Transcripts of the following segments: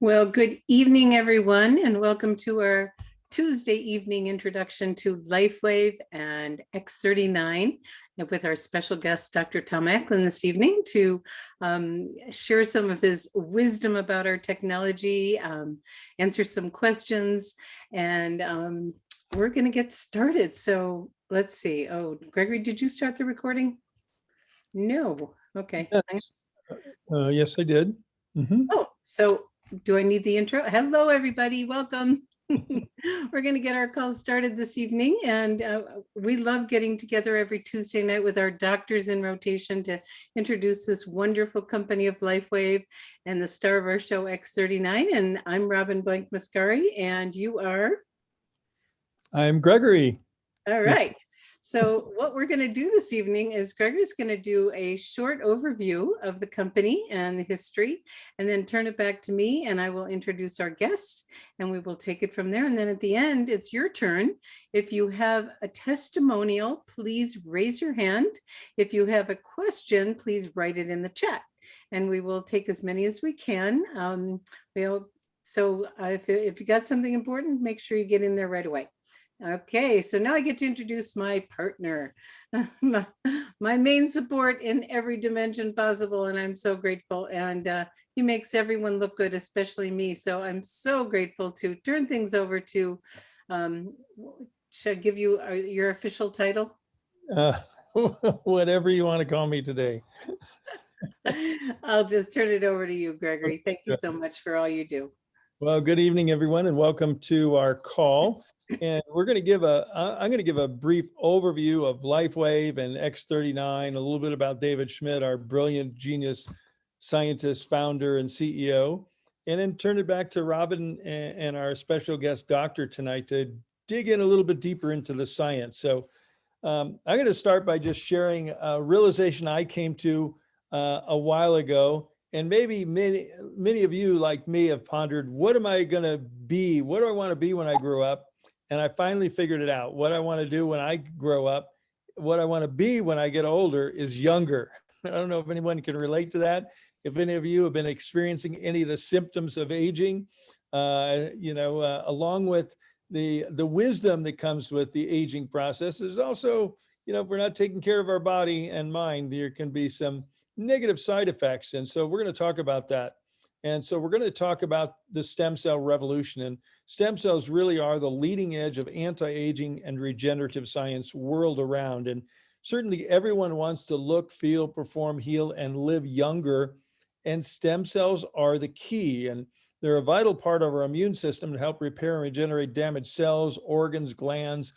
Well, good evening, everyone, and welcome to our Tuesday evening introduction to LifeWave and X39 with our special guest, Dr. Tom Acklin, this evening to share some of his wisdom about our technology, answer some questions, and we're going to get started. So let's see. Oh, Gregory, did you start the recording? No. Okay. Yes, yes I did. Oh, so do I need the intro? Hello, everybody. Welcome. We're going to get our call started this evening, and we love getting together every Tuesday night with our doctors in rotation to introduce this wonderful company of LifeWave and the star of our show, X39. And I'm Robin Blank-Mascari, and you are? I'm Gregory. All right. So what we're going to do this evening is Gregory's going to do a short overview of the company and the history, and then turn it back to me, and I will introduce our guest, and we will take it from there. And then at the end, it's your turn. If you have a testimonial, please raise your hand. If you have a question, please write it in the chat, and we will take as many as we can. If you got something important, make sure you get in there right away. Okay, so now I get to introduce my partner, my main support in every dimension possible, and I'm so grateful. And he makes everyone look good, especially me. So I'm so grateful to turn things over to, should I give you your official title? Whatever you want to call me today. I'll just turn it over to you, Gregory. Thank you so much for all you do. Well, good evening, everyone, and welcome to our call. And we're going to give I'm going to give a brief overview of LifeWave and X39, a little bit about David Schmidt, our brilliant genius scientist, founder, and CEO, and then turn it back to Robin and our special guest doctor tonight to dig in a little bit deeper into the science. So I'm going to start by just sharing a realization I came to a while ago. And maybe many of you, like me, have pondered, what am I going to be? What do I want to be when I grow up? And I finally figured it out. What I want to do when I grow up, what I want to be when I get older is younger. I don't know if anyone can relate to that. If any of you have been experiencing any of the symptoms of aging, along with the wisdom that comes with the aging process, there's also, if we're not taking care of our body and mind, there can be some negative side effects. And so we're going to talk about that. And so we're going to talk about the stem cell revolution. And stem cells really are the leading edge of anti-aging and regenerative science world around. And certainly everyone wants to look, feel, perform, heal, and live younger. And stem cells are the key. And they're a vital part of our immune system to help repair and regenerate damaged cells, organs, glands,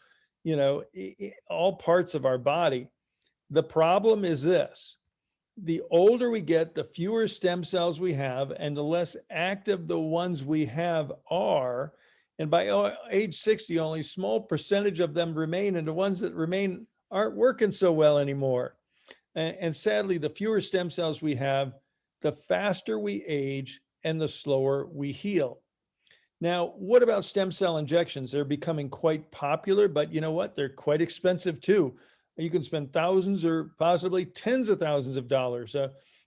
all parts of our body. The problem is this. The older we get, the fewer stem cells we have, and the less active the ones we have are. And by age 60, only a small percentage of them remain, and the ones that remain aren't working so well anymore. And sadly, the fewer stem cells we have, the faster we age and the slower we heal. Now, what about stem cell injections? They're becoming quite popular, but you know what? They're quite expensive too. You can spend thousands or possibly tens of thousands of dollars.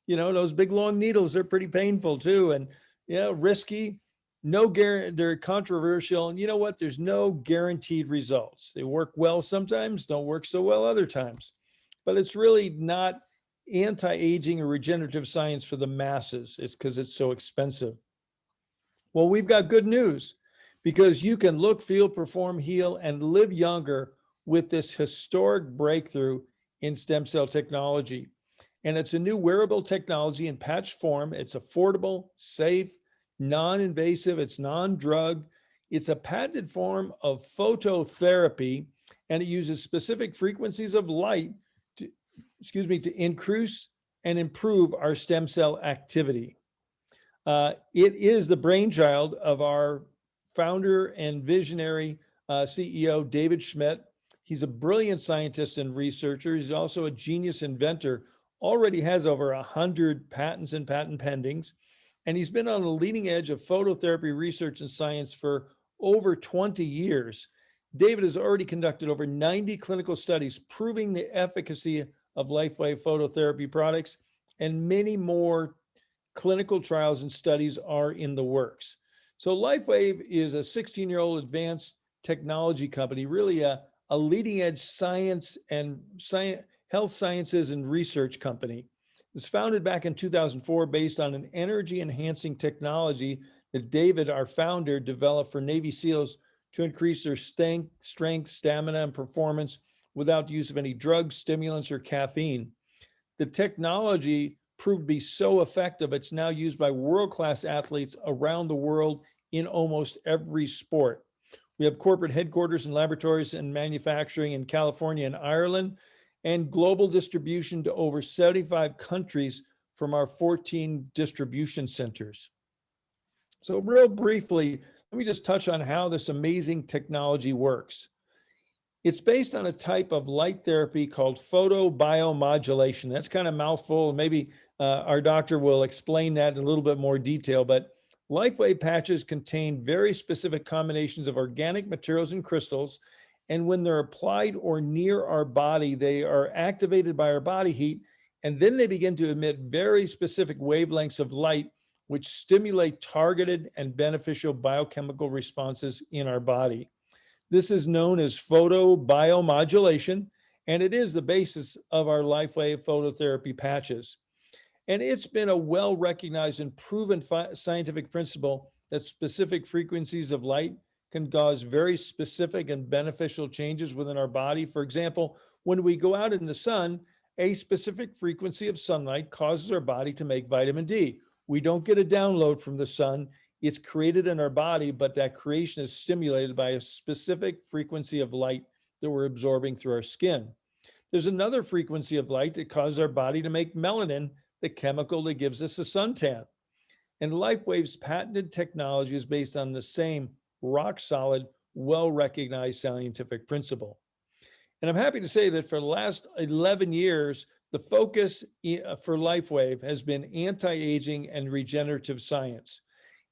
Those big long needles are pretty painful too, and risky. They're controversial, and you know what? There's no guaranteed results. They work well sometimes, don't work so well other times. But it's really not anti-aging or regenerative science for the masses. It's because it's so expensive. Well, we've got good news, because you can look, feel, perform, heal, and live younger with this historic breakthrough in stem cell technology. And it's a new wearable technology in patch form. It's affordable, safe, non-invasive, it's non-drug. It's a patented form of phototherapy, and it uses specific frequencies of light to increase and improve our stem cell activity. It is the brainchild of our founder and visionary CEO, David Schmidt. He's a brilliant scientist and researcher. He's also a genius inventor, already has over 100 patents and patent pendings. And he's been on the leading edge of phototherapy research and science for over 20 years. David has already conducted over 90 clinical studies proving the efficacy of LifeWave phototherapy products, and many more clinical trials and studies are in the works. So LifeWave is a 16-year-old advanced technology company, really a leading edge science and health sciences and research company. It was founded back in 2004 based on an energy enhancing technology that David, our founder, developed for Navy SEALs to increase their strength, stamina, and performance without the use of any drugs, stimulants, or caffeine. The technology proved to be so effective, it's now used by world-class athletes around the world in almost every sport. We have corporate headquarters and laboratories and manufacturing in California and Ireland, and global distribution to over 75 countries from our 14 distribution centers. So real briefly, let me just touch on how this amazing technology works. It's based on a type of light therapy called photobiomodulation. That's kind of a mouthful, and maybe our doctor will explain that in a little bit more detail, but LifeWave patches contain very specific combinations of organic materials and crystals, and when they're applied or near our body, they are activated by our body heat, and then they begin to emit very specific wavelengths of light, which stimulate targeted and beneficial biochemical responses in our body. This is known as photobiomodulation, and it is the basis of our LifeWave phototherapy patches. And it's been a well-recognized and proven scientific principle that specific frequencies of light can cause very specific and beneficial changes within our body. For example, when we go out in the sun, a specific frequency of sunlight causes our body to make vitamin D. We don't get a download from the sun. It's created in our body, but that creation is stimulated by a specific frequency of light that we're absorbing through our skin. There's another frequency of light that causes our body to make melanin, the chemical that gives us a suntan. And LifeWave's patented technology is based on the same rock solid, well-recognized scientific principle. And I'm happy to say that for the last 11 years, the focus for LifeWave has been anti-aging and regenerative science.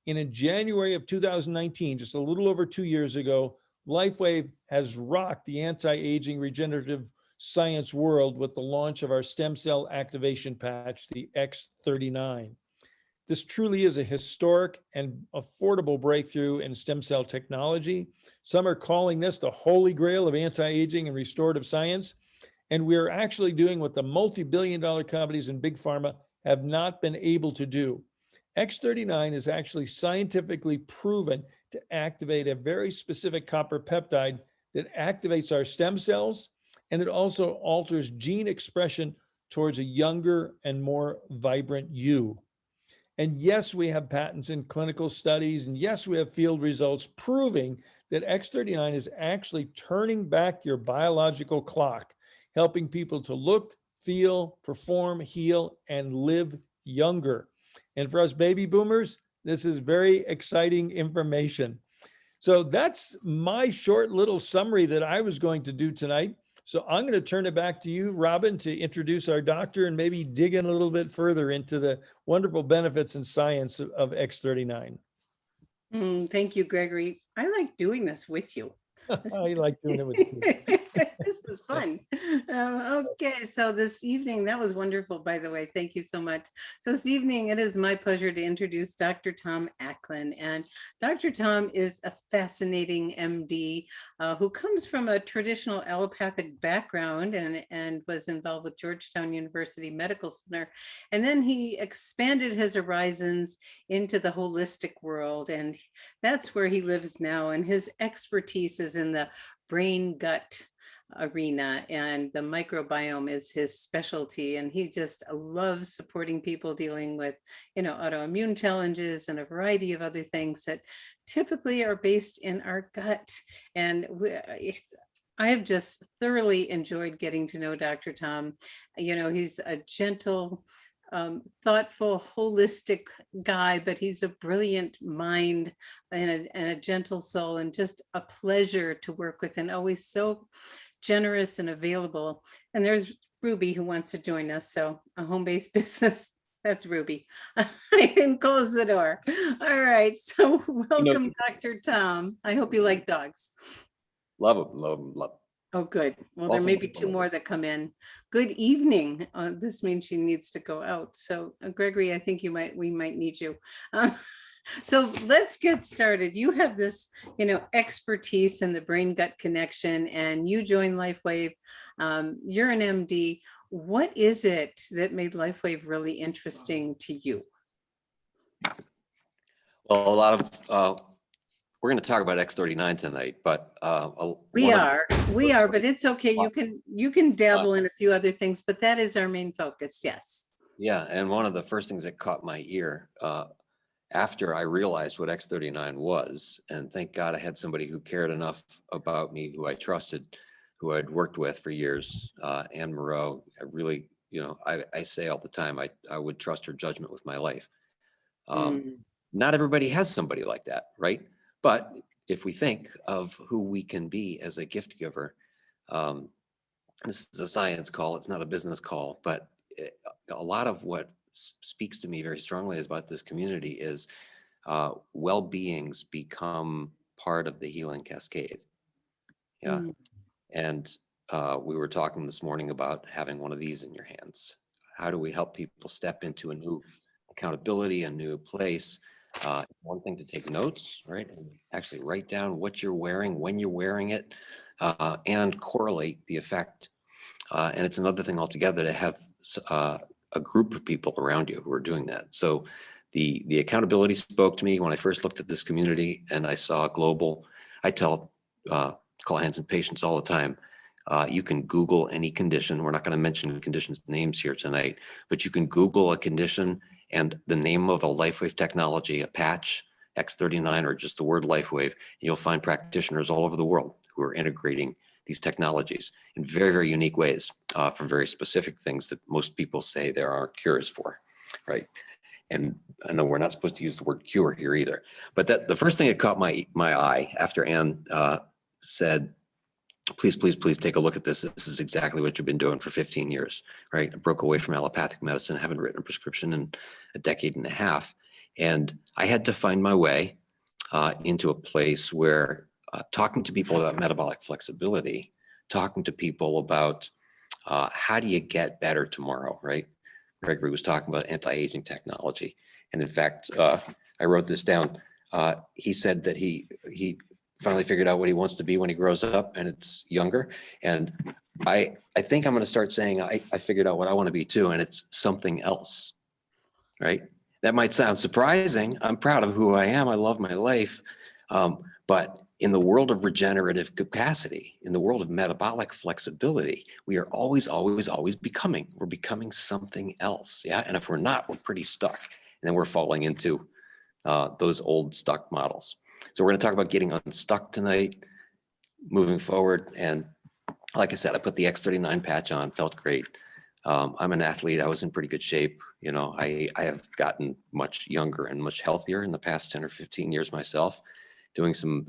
And in January of 2019, just a little over 2 years ago, LifeWave has rocked the anti-aging regenerative science world with the launch of our stem cell activation patch, the X39. This truly is a historic and affordable breakthrough in stem cell technology. Some are calling this the holy grail of anti-aging and restorative science. And we're actually doing what the multi-billion-dollar companies and big pharma have not been able to do. X39 is actually scientifically proven to activate a very specific copper peptide that activates our stem cells, and it also alters gene expression towards a younger and more vibrant you. And yes, we have patents in clinical studies, and yes, we have field results proving that X39 is actually turning back your biological clock, helping people to look, feel, perform, heal, and live younger. And for us baby boomers, this is very exciting information. So that's my short little summary that I was going to do tonight. So I'm going to turn it back to you, Robin, to introduce our doctor and maybe dig in a little bit further into the wonderful benefits and science of X39. Thank you, Gregory. I like doing this with you. I like doing it with you. This is fun. Okay, so this evening, that was wonderful, by the way. Thank you so much. So this evening, it is my pleasure to introduce Dr. Tom Acklin. And Dr. Tom is a fascinating MD who comes from a traditional allopathic background and was involved with Georgetown University Medical Center. And then he expanded his horizons into the holistic world. And that's where he lives now. And his expertise is in the brain-gut arena, and the microbiome is his specialty, and he just loves supporting people dealing with autoimmune challenges and a variety of other things that typically are based in our gut. And I have just thoroughly enjoyed getting to know Dr. Tom. He's a gentle, thoughtful, holistic guy, but he's a brilliant mind and a gentle soul, and just a pleasure to work with, and always so generous and available. And there's Ruby who wants to join us. So a home-based business, that's Ruby. I didn't close the door. All right, so welcome, Dr. Tom. I hope you like dogs. Love them, love them, love them. Oh, good. Well, there may be two more that come in. Good evening. This means she needs to go out. So Gregory, I think we might need you. So let's get started. You have this, expertise in the brain-gut connection, and you joined LifeWave. You're an MD. What is it that made LifeWave really interesting to you? Well, a lot of we're going to talk about X39 tonight, but we are, but it's okay. You can dabble in a few other things, but that is our main focus. Yes. Yeah, and one of the first things that caught my ear after I realized what X39 was, and thank God I had somebody who cared enough about me, who I trusted, who I'd worked with for years, Anne Moreau. I really, I say all the time, I would trust her judgment with my life. Not everybody has somebody like that, right? But if we think of who we can be as a gift giver, this is a science call, it's not a business call, but a lot of what speaks to me very strongly about this community is well-beings become part of the healing cascade. Yeah. And we were talking this morning about having one of these in your hands. How do we help people step into a new accountability, a new place? One thing to take notes, right? And actually write down what you're wearing, when you're wearing it, and correlate the effect. And it's another thing altogether to have a group of people around you who are doing that. So the accountability spoke to me when I first looked at this community and I saw global. I tell clients and patients all the time, you can Google any condition. We're not going to mention conditions names here tonight, but you can Google a condition and the name of a LifeWave technology, a patch, X39, or just the word LifeWave, and you'll find practitioners all over the world who are integrating these technologies in very, very unique ways for very specific things that most people say there aren't cures for, right? And I know we're not supposed to use the word cure here either, but the first thing that caught my eye after Anne said, please, please, please take a look at this. This is exactly what you've been doing for 15 years, right? I broke away from allopathic medicine, haven't written a prescription in a decade and a half. And I had to find my way into a place where talking to people about metabolic flexibility, talking to people about how do you get better tomorrow, right? Gregory was talking about anti-aging technology. And in fact, I wrote this down. He said that he finally figured out what he wants to be when he grows up, and it's younger. And I think I'm going to start saying I figured out what I want to be too, and it's something else, right? That might sound surprising. I'm proud of who I am. I love my life. But in the world of regenerative capacity, in the world of metabolic flexibility, we are always, always, always becoming. We're becoming something else. Yeah. And if we're not, we're pretty stuck. And then we're falling into those old stuck models. So we're going to talk about getting unstuck tonight, moving forward. And like I said, I put the X39 patch on, felt great. I'm an athlete. I was in pretty good shape. I have gotten much younger and much healthier in the past 10 or 15 years myself, doing some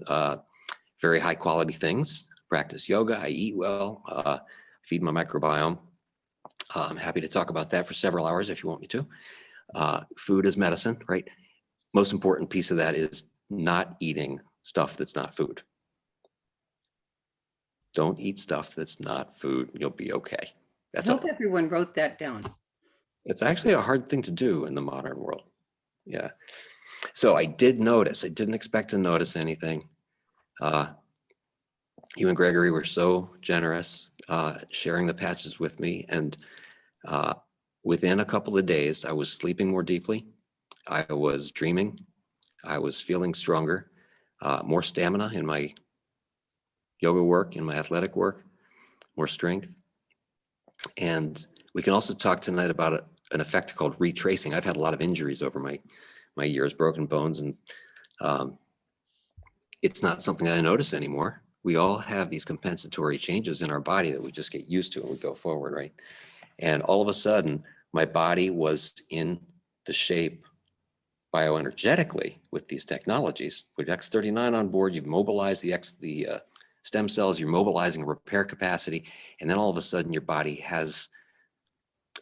very high quality things, practice yoga, I eat well, feed my microbiome. I'm happy to talk about that for several hours if you want me to. Food is medicine, right? Most important piece of that is not eating stuff that's not food. Don't eat stuff that's not food. You'll be okay. I hope everyone wrote that down. It's actually a hard thing to do in the modern world. Yeah. So I did notice, I didn't expect to notice anything. You and Gregory were so generous sharing the patches with me. And within a couple of days, I was sleeping more deeply. I was dreaming. I was feeling stronger, more stamina in my yoga work, in my athletic work, more strength. And we can also talk tonight about an effect called retracing. I've had a lot of injuries over my years, broken bones, and it's not something I notice anymore. We all have these compensatory changes in our body that we just get used to and we go forward, right? And all of a sudden, my body was in the shape bioenergetically with these technologies. With X39 on board, you've mobilized the stem cells, you're mobilizing repair capacity, and then all of a sudden your body has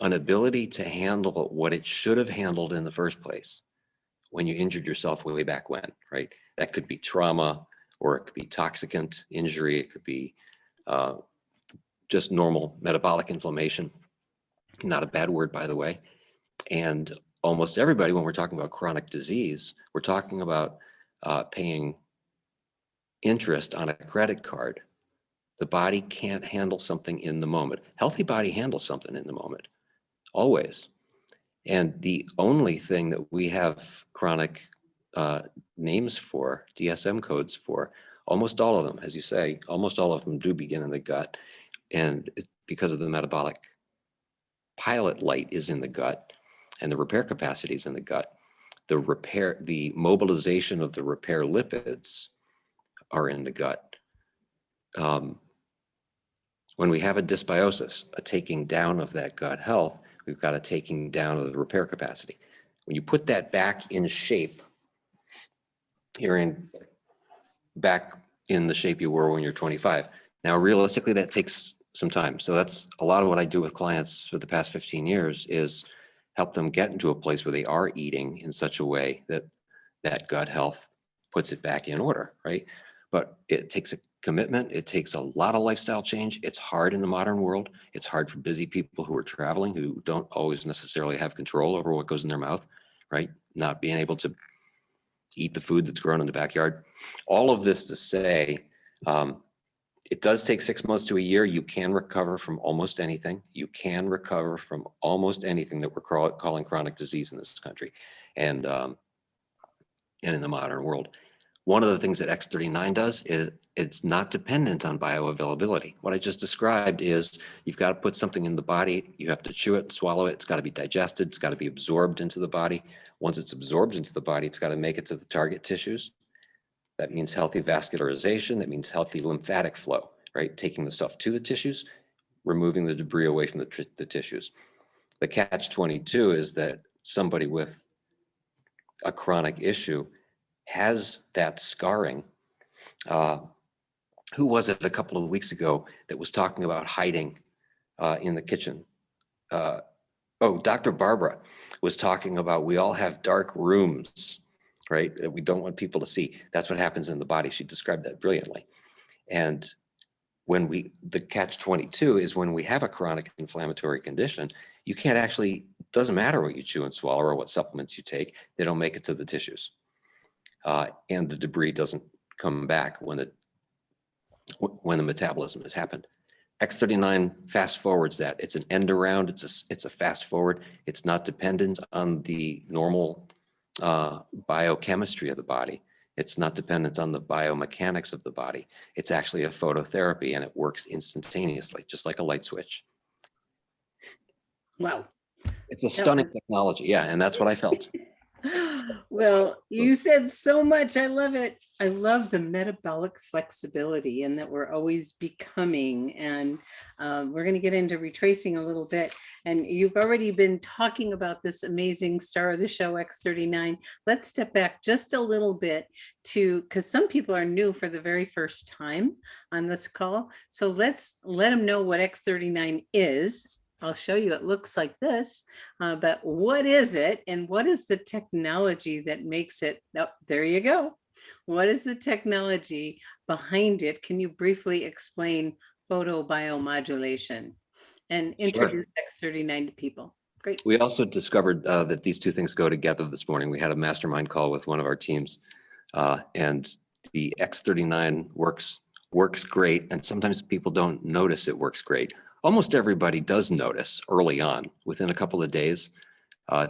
an ability to handle what it should have handled in the first place when you injured yourself way back when, right? That could be trauma, or it could be toxicant injury, it could be just normal metabolic inflammation. Not a bad word, by the way. And almost everybody, when we're talking about chronic disease, we're talking about paying interest on a credit card. The body can't handle something in the moment. Healthy body handles something in the moment, always. And the only thing that we have chronic names for, DSM codes for, almost all of them, as you say, almost all of them do begin in the gut. And because of the metabolic pilot light is in the gut and the repair capacity is in the gut, the mobilization of the repair lipids are in the gut. When we have a dysbiosis, a taking down of that gut health, we've got a taking down of the repair capacity. When you put that back in shape, back in the shape you were when you're 25. Now, realistically, that takes some time. So that's a lot of what I do with clients for the past 15 years is help them get into a place where they are eating in such a way that that gut health puts it back in order, right? But it takes a commitment. It takes a lot of lifestyle change. It's hard in the modern world. It's hard for busy people who are traveling, who don't always necessarily have control over what goes in their mouth, right? Not being able to eat the food that's grown in the backyard. All of this to say, it does take 6 months to a year. You can recover from almost anything. You can recover from almost anything that we're calling chronic disease in this country and in the modern world. One of the things that X39 does is it's not dependent on bioavailability. What I just described is you've got to put something in the body. You have to chew it, swallow it. It's got to be digested. It's got to be absorbed into the body. Once it's absorbed into the body, it's got to make it to the target tissues. That means healthy vascularization. That means healthy lymphatic flow, right? Taking the stuff to the tissues, removing the debris away from the tissues. The catch-22 is that somebody with a chronic issue has that scarring. Who was it a couple of weeks ago that was talking about hiding in the kitchen? Dr. Barbara was talking about we all have dark rooms, right? That we don't want people to see. That's what happens in the body. She described that brilliantly. And when the catch-22 is when we have a chronic inflammatory condition, you can't actually, doesn't matter what you chew and swallow or what supplements you take, they don't make it to the tissues. And the debris doesn't come back when the metabolism has happened. X39 fast forwards that. It's an end around, it's a fast forward. It's not dependent on the normal biochemistry of the body. It's not dependent on the biomechanics of the body. It's actually a phototherapy and it works instantaneously, just like a light switch. Wow. It's a stunning technology. Yeah, and that's what I felt. Well, you said so much. I love it. I love the metabolic flexibility and that we're always becoming. And we're going to get into retracing a little bit. And you've already been talking about this amazing star of the show, X39. Let's step back just a little bit because some people are new for the very first time on this call. So let's let them know what X39 is. I'll show you, it looks like this, but what is it and what is the technology that makes it? Oh, there you go. What is the technology behind it? Can you briefly explain photobiomodulation and introduce X39 to people? Great. We also discovered that these two things go together this morning. We had a mastermind call with one of our teams and the X39 works great. And sometimes people don't notice it works great. Almost everybody does notice early on, within a couple of days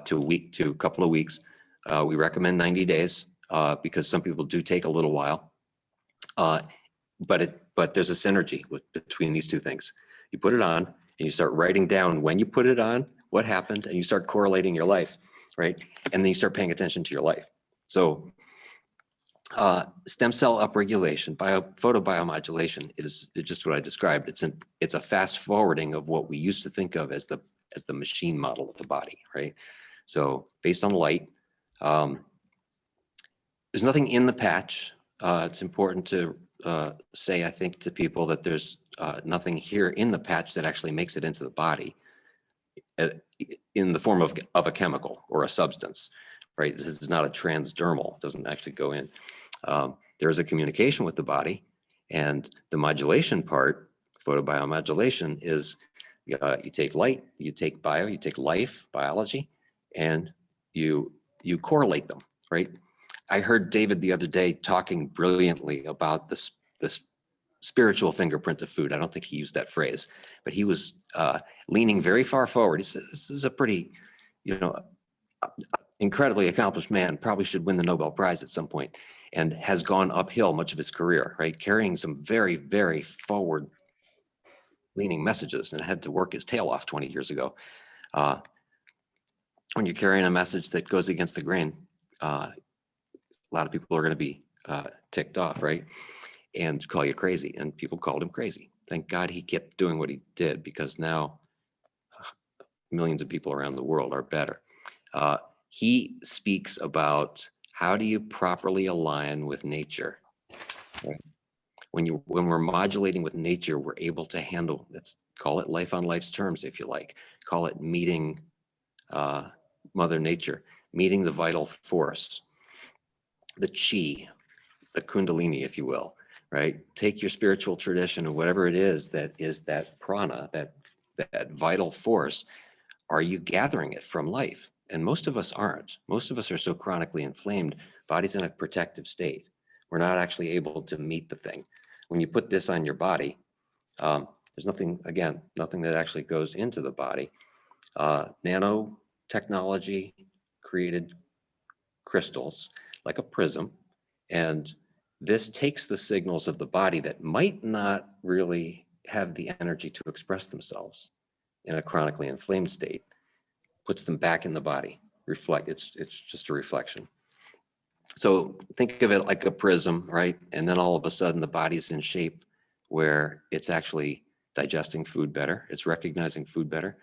to a couple of weeks. We recommend 90 days because some people do take a little while. But there's a synergy between these two things. You put it on and you start writing down when you put it on, what happened, and you start correlating your life, right? And then you start paying attention to your life. So stem cell upregulation, photobiomodulation is just what I described. It's a fast forwarding of what we used to think of as the machine model of the body, right? So based on light, there's nothing in the patch. It's important to say, I think, to people that there's nothing here in the patch that actually makes it into the body in the form of a chemical or a substance, right? This is not a transdermal, it doesn't actually go in. There is a communication with the body, and the modulation part Photobiomodulation is you take light, you take bio, you take life, biology, and you correlate them, right? I heard David the other day talking brilliantly about this spiritual fingerprint of food. I don't think he used that phrase, but he was leaning very far forward. He said, this is a pretty, incredibly accomplished man, probably should win the Nobel Prize at some point, and has gone uphill much of his career, right? Carrying some very, very forward leaning messages, and had to work his tail off 20 years ago. When you're carrying a message that goes against the grain, a lot of people are going to be ticked off, right? And call you crazy. And people called him crazy. Thank God he kept doing what he did, because now millions of people around the world are better. He speaks about how do you properly align with nature. Right? When we're modulating with nature, we're able to handle, let's call it life on life's terms, if you like. Call it meeting Mother Nature, meeting the vital force, the chi, the kundalini, if you will, right? Take your spiritual tradition and whatever it is that prana, that vital force, are you gathering it from life? And most of us aren't. Most of us are so chronically inflamed, body's in a protective state. We're not actually able to meet the thing. When you put this on your body, there's nothing that actually goes into the body. Nanotechnology created crystals like a prism, and this takes the signals of the body that might not really have the energy to express themselves in a chronically inflamed state, puts them back in the body. It's just a reflection. So think of it like a prism, right? And then all of a sudden the body's in shape where it's actually digesting food better. It's recognizing food better.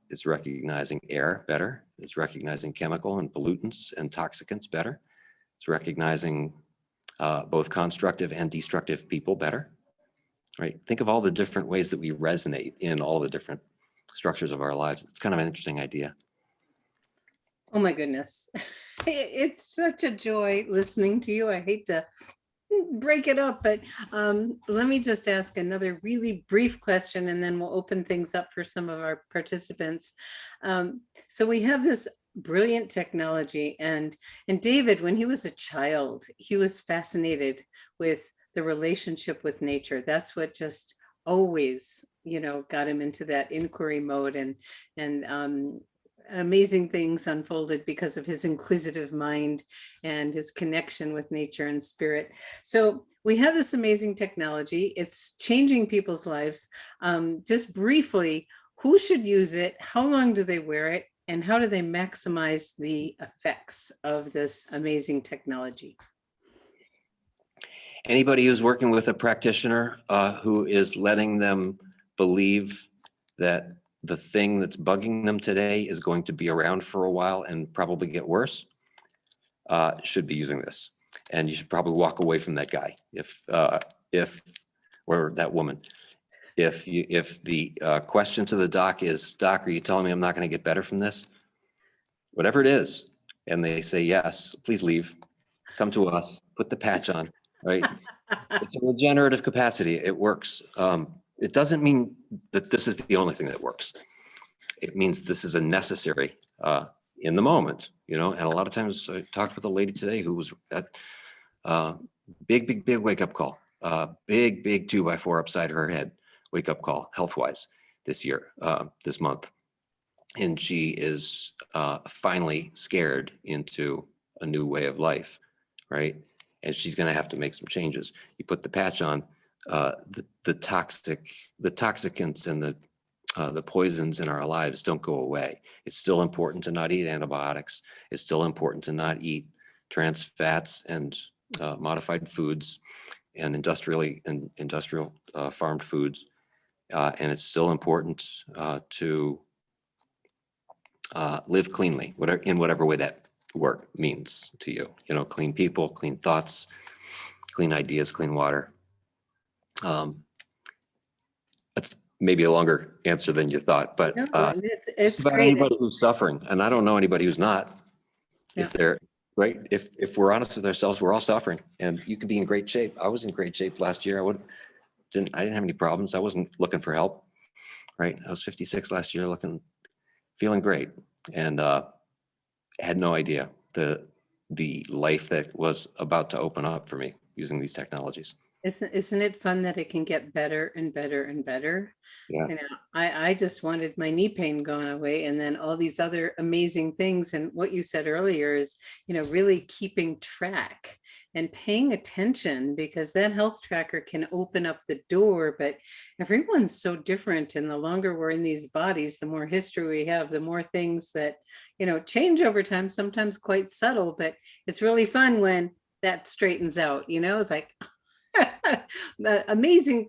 It's recognizing air better. It's recognizing chemical and pollutants and toxicants better. It's recognizing both constructive and destructive people better, right? Think of all the different ways that we resonate in all the different structures of our lives. It's kind of an interesting idea. Oh my goodness. It's such a joy listening to you. I hate to break it up, but let me just ask another really brief question, and then we'll open things up for some of our participants. So we have this brilliant technology, and David, when he was a child, he was fascinated with the relationship with nature. That's what just always, got him into that inquiry mode, and amazing things unfolded because of his inquisitive mind and his connection with nature and spirit. So we have this amazing technology. It's changing people's lives. Just briefly, who should use it? How long do they wear it? And how do they maximize the effects of this amazing technology? Anybody who's working with a practitioner who is letting them believe that the thing that's bugging them today is going to be around for a while and probably get worse, should be using this. And you should probably walk away from that guy or that woman. If the question to the doc is, Doc, are you telling me I'm not going to get better from this? Whatever it is, and they say yes, please leave, come to us, put the patch on, right? It's a regenerative capacity. It works. It doesn't mean that this is the only thing that works. It means this is a necessary in the moment, and a lot of times I talked with a lady today who was at big wake up call, big 2x4 upside her head wake up call health-wise this month. And she is finally scared into a new way of life, right? And she's going to have to make some changes. You put the patch on, the toxicants and the poisons in our lives don't go away. It's still important to not eat antibiotics. It's still important to not eat trans fats and modified foods and industrial farmed foods. And it's still important to live cleanly, in whatever way that work means to you. Clean people, clean thoughts, clean ideas, clean water. That's maybe a longer answer than you thought, but No, it's about great. anybody who's suffering, and I don't know anybody who's not. Yeah. If they're right, if we're honest with ourselves, we're all suffering, and you could be in great shape. I was in great shape last year. I didn't have any problems. I wasn't looking for help, right? I was 56 last year, feeling great, and had no idea the life that was about to open up for me using these technologies. Isn't it fun that it can get better and better and better? Yeah. You know, I just wanted my knee pain going away, and then all these other amazing things. And what you said earlier is, really keeping track and paying attention, because that health tracker can open up the door. But everyone's so different, and the longer we're in these bodies, the more history we have, the more things that change over time, sometimes quite subtle. But it's really fun when that straightens out. It's like amazing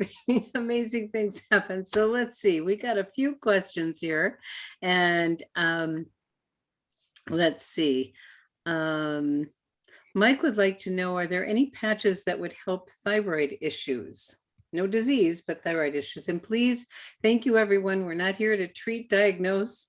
things happen. So let's see, we got a few questions here, and let's see. Mike would like to know, are there any patches that would help thyroid issues? No disease, but thyroid issues. And please, thank you, everyone. We're not here to treat, diagnose,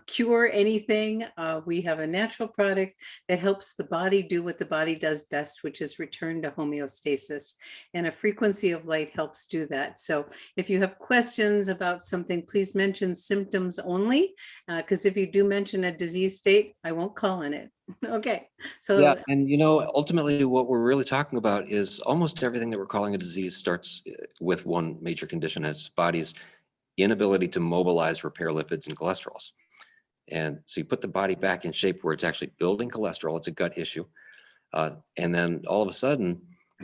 cure anything. We have a natural product that helps the body do what the body does best, which is return to homeostasis. And a frequency of light helps do that. So if you have questions about something, please mention symptoms only, because if you do mention a disease state, I won't call on it. Okay. So yeah, and ultimately what we're really talking about is almost everything that we're calling a disease starts with one major condition. It's body's inability to mobilize, repair lipids and cholesterols. And so you put the body back in shape where it's actually building cholesterol. It's a gut issue. And then all of a sudden,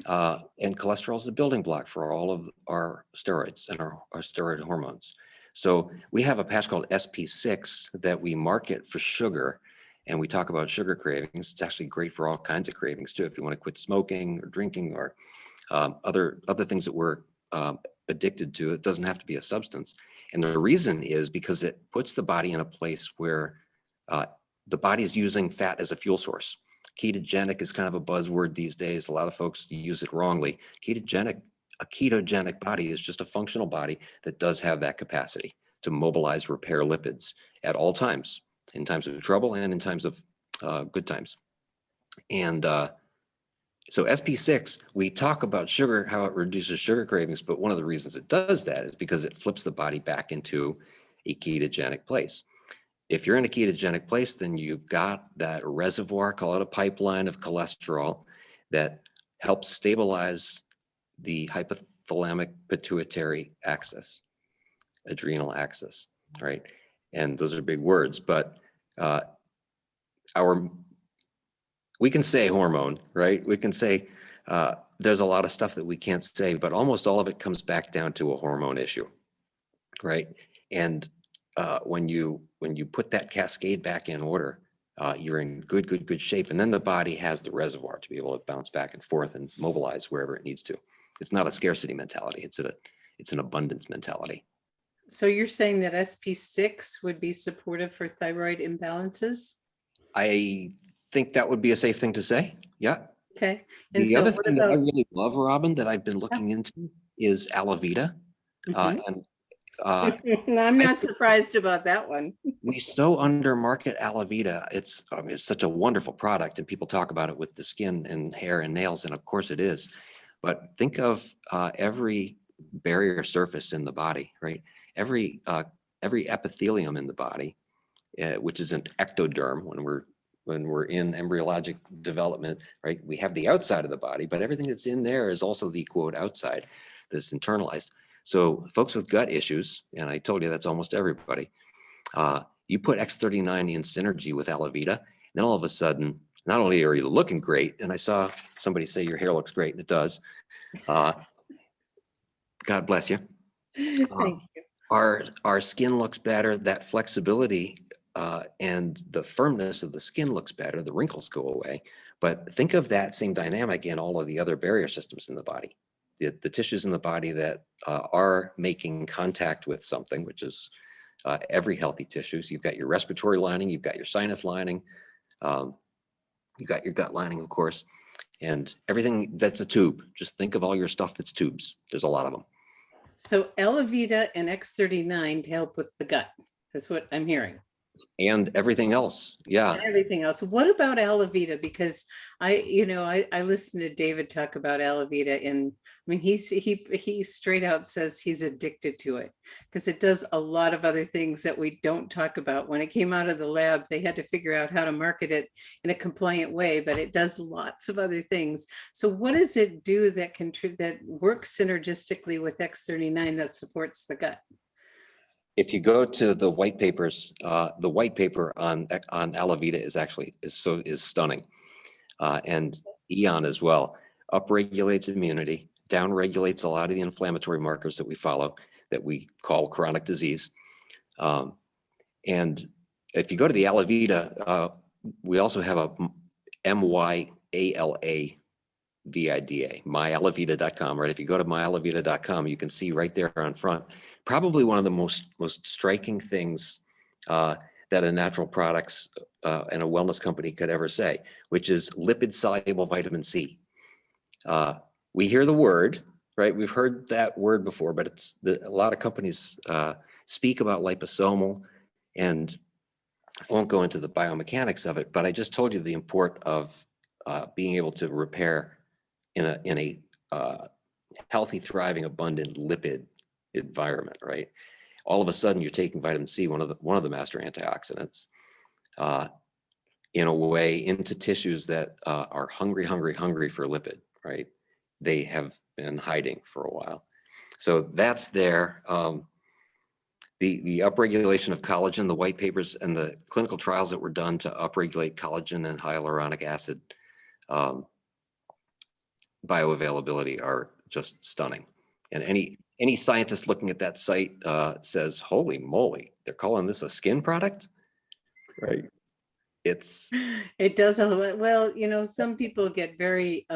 and cholesterol is the building block for all of our steroids and our steroid hormones. So we have a patch called SP6 that we market for sugar. And we talk about sugar cravings. It's actually great for all kinds of cravings too. If you want to quit smoking or drinking or other things that we're addicted to, it doesn't have to be a substance. And the reason is because it puts the body in a place where the body is using fat as a fuel source. Ketogenic is kind of a buzzword these days. A lot of folks use it wrongly. A ketogenic body is just a functional body that does have that capacity to mobilize, repair lipids at all times. In times of trouble and in times of good times. And so SP6, we talk about sugar, how it reduces sugar cravings, but one of the reasons it does that is because it flips the body back into a ketogenic place. If you're in a ketogenic place, then you've got that reservoir, call it a pipeline of cholesterol that helps stabilize the hypothalamic pituitary axis, adrenal axis, right? And those are big words, but we can say hormone, right? We can say there's a lot of stuff that we can't say, but almost all of it comes back down to a hormone issue, right? And when you put that cascade back in order, you're in good shape, and then the body has the reservoir to be able to bounce back and forth and mobilize wherever it needs to. It's not a scarcity mentality; it's an abundance mentality. So you're saying that SP6 would be supportive for thyroid imbalances? I think that would be a safe thing to say. Yeah. Okay. And The so other what thing that I about, really love, Robin, that I've been looking into is Aloe Vera. And I'm not surprised about that one. we so undermarket Aloe Vera. It's such a wonderful product, and people talk about it with the skin and hair and nails, and of course it is. But think of every barrier surface in the body, right? Every epithelium in the body, which is an ectoderm when we're in embryologic development, right? We have the outside of the body, but everything that's in there is also the quote outside that's internalized. So folks with gut issues, and I told you that's almost everybody, you put X39 in synergy with Aloe Vera, then all of a sudden, not only are you looking great, and I saw somebody say your hair looks great, and it does. God bless you. Thank you. Our skin looks better, that flexibility and the firmness of the skin looks better, the wrinkles go away. But think of that same dynamic in all of the other barrier systems in the body. The tissues in the body that are making contact with something, which is every healthy tissues. You've got your respiratory lining, you've got your sinus lining, you've got your gut lining, of course, and everything that's a tube. Just think of all your stuff that's tubes. There's a lot of them. So Aloe Vera and X39 to help with the gut is what I'm hearing. And everything else. Yeah. and everything else. What about Aloe Vera? Because I listened to David talk about Aloe Vera, and I mean, he straight out says he's addicted to it because it does a lot of other things that we don't talk about. When it came out of the lab, they had to figure out how to market it in a compliant way, but it does lots of other things. So what does it do that that works synergistically with X39 that supports the gut? If you go to the white papers, the white paper on Aloe Vera is stunning, and Eon as well. Upregulates immunity, downregulates a lot of the inflammatory markers that we follow, that we call chronic disease. And if you go to the Aloe Vera, we also have a MYALA VIDA, myaloevera.com, right? If you go to myaloevera.com, you can see right there on front, probably one of the most striking things that a natural products and a wellness company could ever say, which is lipid soluble vitamin C. We hear the word, right? We've heard that word before, but a lot of companies speak about liposomal, and I won't go into the biomechanics of it, but I just told you the import of being able to repair in a healthy, thriving, abundant lipid environment, right? All of a sudden, you're taking vitamin C, one of the master antioxidants, in a way into tissues that are hungry for lipid, right? They have been hiding for a while, so that's there. The upregulation of collagen, the white papers and the clinical trials that were done to upregulate collagen and hyaluronic acid bioavailability are just stunning. And any scientist looking at that site says, holy moly, they're calling this a skin product, right? It does a lot. Well, some people get very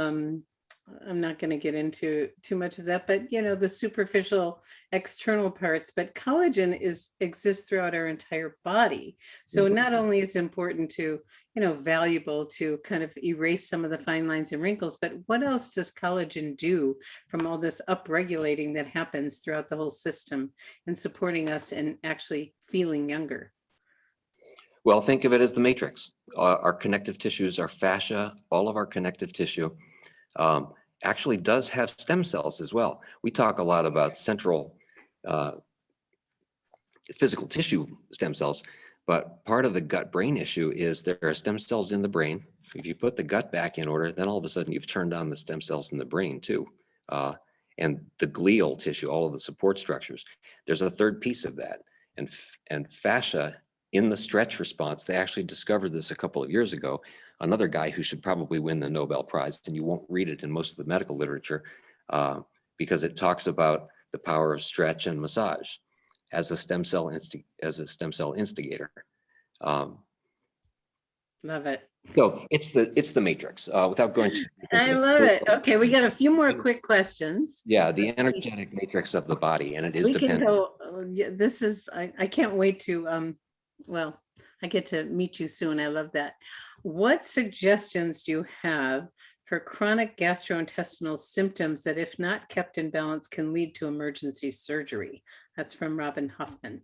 I'm not going to get into too much of that, but the superficial external parts, but collagen exists throughout our entire body. So not only is it important to, valuable to kind of erase some of the fine lines and wrinkles, but what else does collagen do from all this upregulating that happens throughout the whole system and supporting us and actually feeling younger? Well, think of it as the matrix. Our connective tissues, our fascia, all of our connective tissue actually does have stem cells as well. We talk a lot about central physical tissue stem cells, but part of the gut-brain issue is there are stem cells in the brain. If you put the gut back in order, then all of a sudden you've turned on the stem cells in the brain too. And the glial tissue, all of the support structures. There's a third piece of that. And fascia in the stretch response, they actually discovered this a couple of years ago. Another guy who should probably win the Nobel Prize, and you won't read it in most of the medical literature because it talks about the power of stretch and massage as a stem cell instigator. Love it. So it's the matrix. Without going to, I love it. Okay, we got a few more quick questions. Yeah, the energetic matrix of the body, and it is We can dependent. go. Yeah, this is. I can't wait to. Well, I get to meet you soon. I love that. What suggestions do you have for chronic gastrointestinal symptoms that, if not kept in balance, can lead to emergency surgery? That's from Robin Hoffman.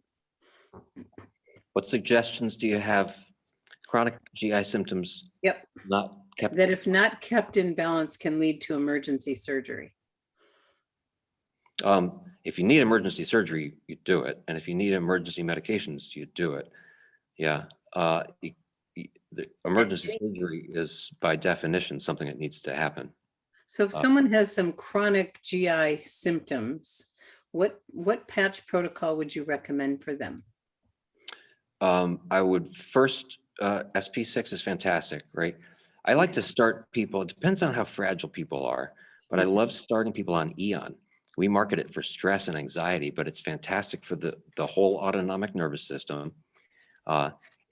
What suggestions do you have? Chronic GI symptoms. Yep. Not kept. That, if not kept in balance, can lead to emergency surgery. If you need emergency surgery, you do it. And if you need emergency medications, you do it. Yeah. The emergency surgery is by definition something that needs to happen. So if someone has some chronic GI symptoms, what patch protocol would you recommend for them? I would first, SP6 is fantastic, right? I like to start people, it depends on how fragile people are, but I love starting people on Eon. We market it for stress and anxiety, but it's fantastic for the whole autonomic nervous system.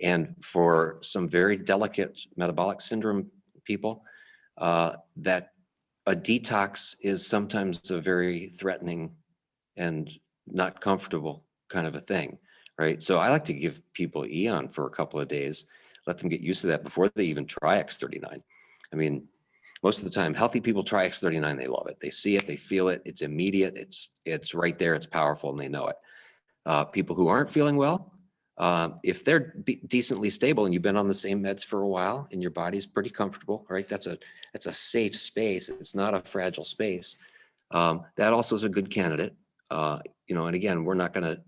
And for some very delicate metabolic syndrome people, that a detox is sometimes a very threatening and not comfortable kind of a thing, right? So I like to give people Eon for a couple of days, let them get used to that before they even try X39. I mean, most of the time, healthy people try X39, they love it. They see it, they feel it, it's immediate, it's right there, it's powerful, and they know it. People who aren't feeling well, If they're decently stable and you've been on the same meds for a while and your body's pretty comfortable, right? That's a safe space. It's not a fragile space. That also is a good candidate. And again, we're not going to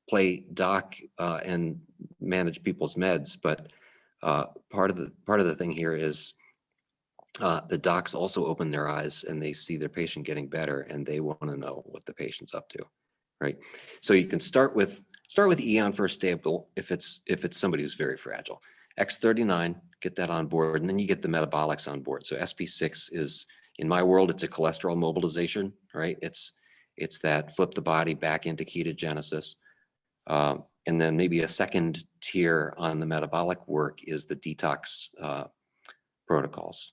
play doc and manage people's meds, but part of the thing here is the docs also open their eyes and they see their patient getting better and they want to know what the patient's up to, right? So you can start with Eon for a stable if it's somebody who's very fragile. X39, get that on board, and then you get the metabolics on board. So SP6 is, in my world, it's a cholesterol mobilization, right? It's that flip the body back into ketogenesis. And then maybe a second tier on the metabolic work is the detox protocols.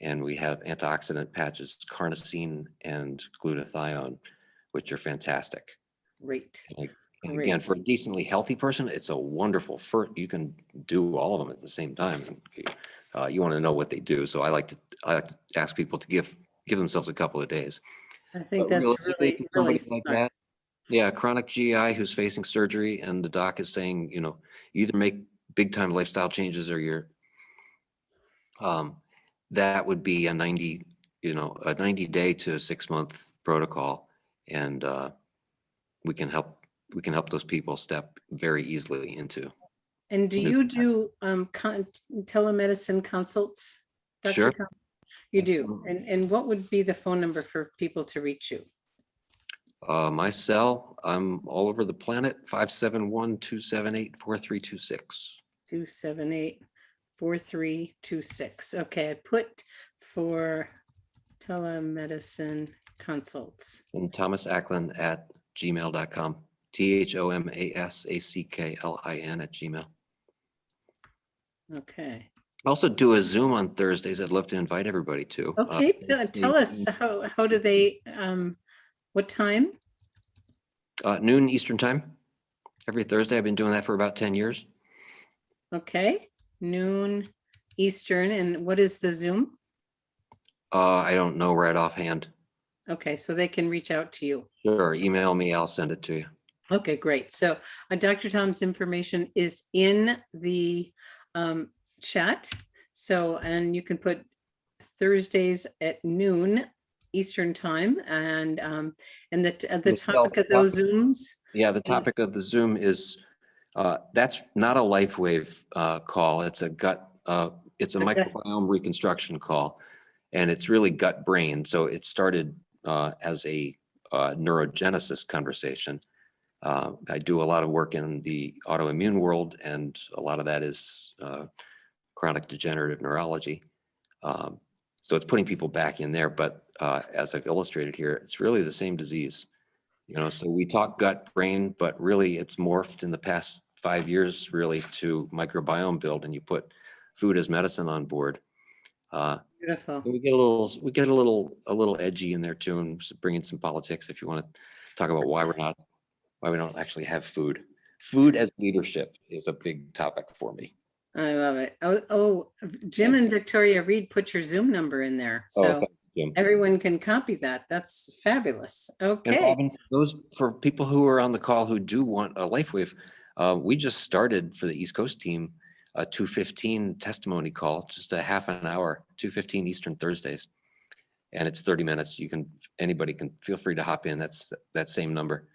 And we have antioxidant patches, carnosine and glutathione, which are fantastic. Great. And again, for a decently healthy person, it's a wonderful you can do all of them at the same time. You want to know what they do. So I like to ask people to give themselves a couple of days. I think But that's realistically, really, somebody really like smart. that, yeah, chronic GI who's facing surgery and the doc is saying, you either make big time lifestyle changes or you're, that would be a 90 day to 6 month protocol. And we can help those people step very easily into. And do you do telemedicine consults, Dr. Sure. Tom? You do. Absolutely. And what would be the phone number for people to reach you? My cell, I'm all over the planet, 571-278-4326. 278-4326. Okay, I put for telemedicine consults. And Thomas Acklin at gmail.com. ThomasAcklin@gmail. Okay. I also do a Zoom on Thursdays. I'd love to invite everybody to. Okay, tell us how do they, what time? Noon Eastern time, every Thursday. I've been doing that for about 10 years. Okay, noon Eastern. And what is the Zoom? I don't know right offhand. Okay, so they can reach out to you. Sure, email me, I'll send it to you. Okay, great. So Dr. Tom's information is in the chat. So, and you can put Thursdays at noon Eastern time, and the topic of those Zooms. Yeah, the topic of the Zoom is that's not a LifeWave call. It's a gut. It's a microbiome reconstruction call, and it's really gut brain. So it started as a neurogenesis conversation. I do a lot of work in the autoimmune world, and a lot of that is chronic degenerative neurology. So it's putting people back in there, but as I've illustrated here, it's really the same disease. So we talk gut brain, but really it's morphed in the past 5 years really to microbiome build, and you put food as medicine on board. Beautiful. We get a little edgy in there too, and bring in some politics if you want to talk about why we don't actually have food. Food as leadership is a big topic for me. I love it. Oh, Jim and Victoria Reed, put your Zoom number in there. So everyone can copy that. That's fabulous. Okay. And Robin, for people who are on the call who do want a LifeWave, we just started for the East Coast team a 2:15 testimony call, just a half an hour, 2:15 Eastern Thursdays. And it's 30 minutes. Anybody can feel free to hop in. That's that same number.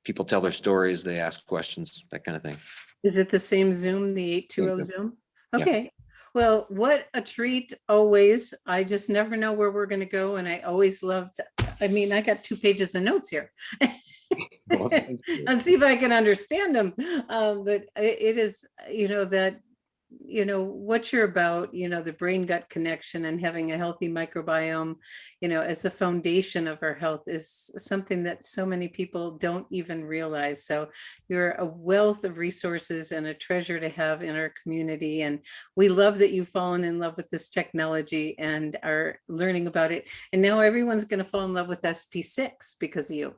People tell their stories, they ask questions, that kind of thing. Is it the same Zoom, the 820 Zoom? Okay. Yeah. Well, what a treat always. I just never know where we're going to go. And I always loved, I got 2 pages of notes here. Well, I'll see if I can understand them. But it is, that, what you're about, the brain gut connection and having a healthy microbiome, as the foundation of our health is something that so many people don't even realize. So you're a wealth of resources and a treasure to have in our community. And we love that you've fallen in love with this technology and are learning about it. And now everyone's going to fall in love with SP6 because of you.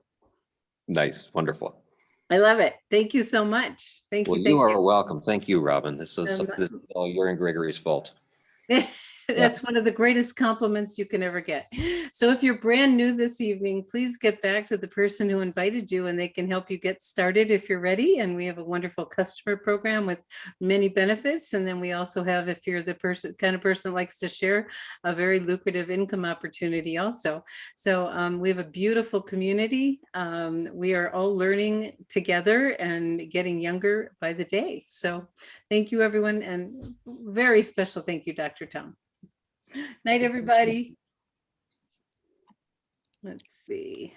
Nice. Wonderful. I love it. Thank you so much. Thank you. You are welcome. Thank you, Robin. This is all your and Gregory's fault. That's one of the greatest compliments you can ever get. So if you're brand new this evening, please get back to the person who invited you and they can help you get started if you're ready. And we have a wonderful customer program with many benefits. And then we also have, if you're the kind of person that likes to share, a very lucrative income opportunity also. So we have a beautiful community. We are all learning together and getting younger by the day. So thank you, everyone. And very special thank you, Dr. Tom. Night, everybody. Let's see.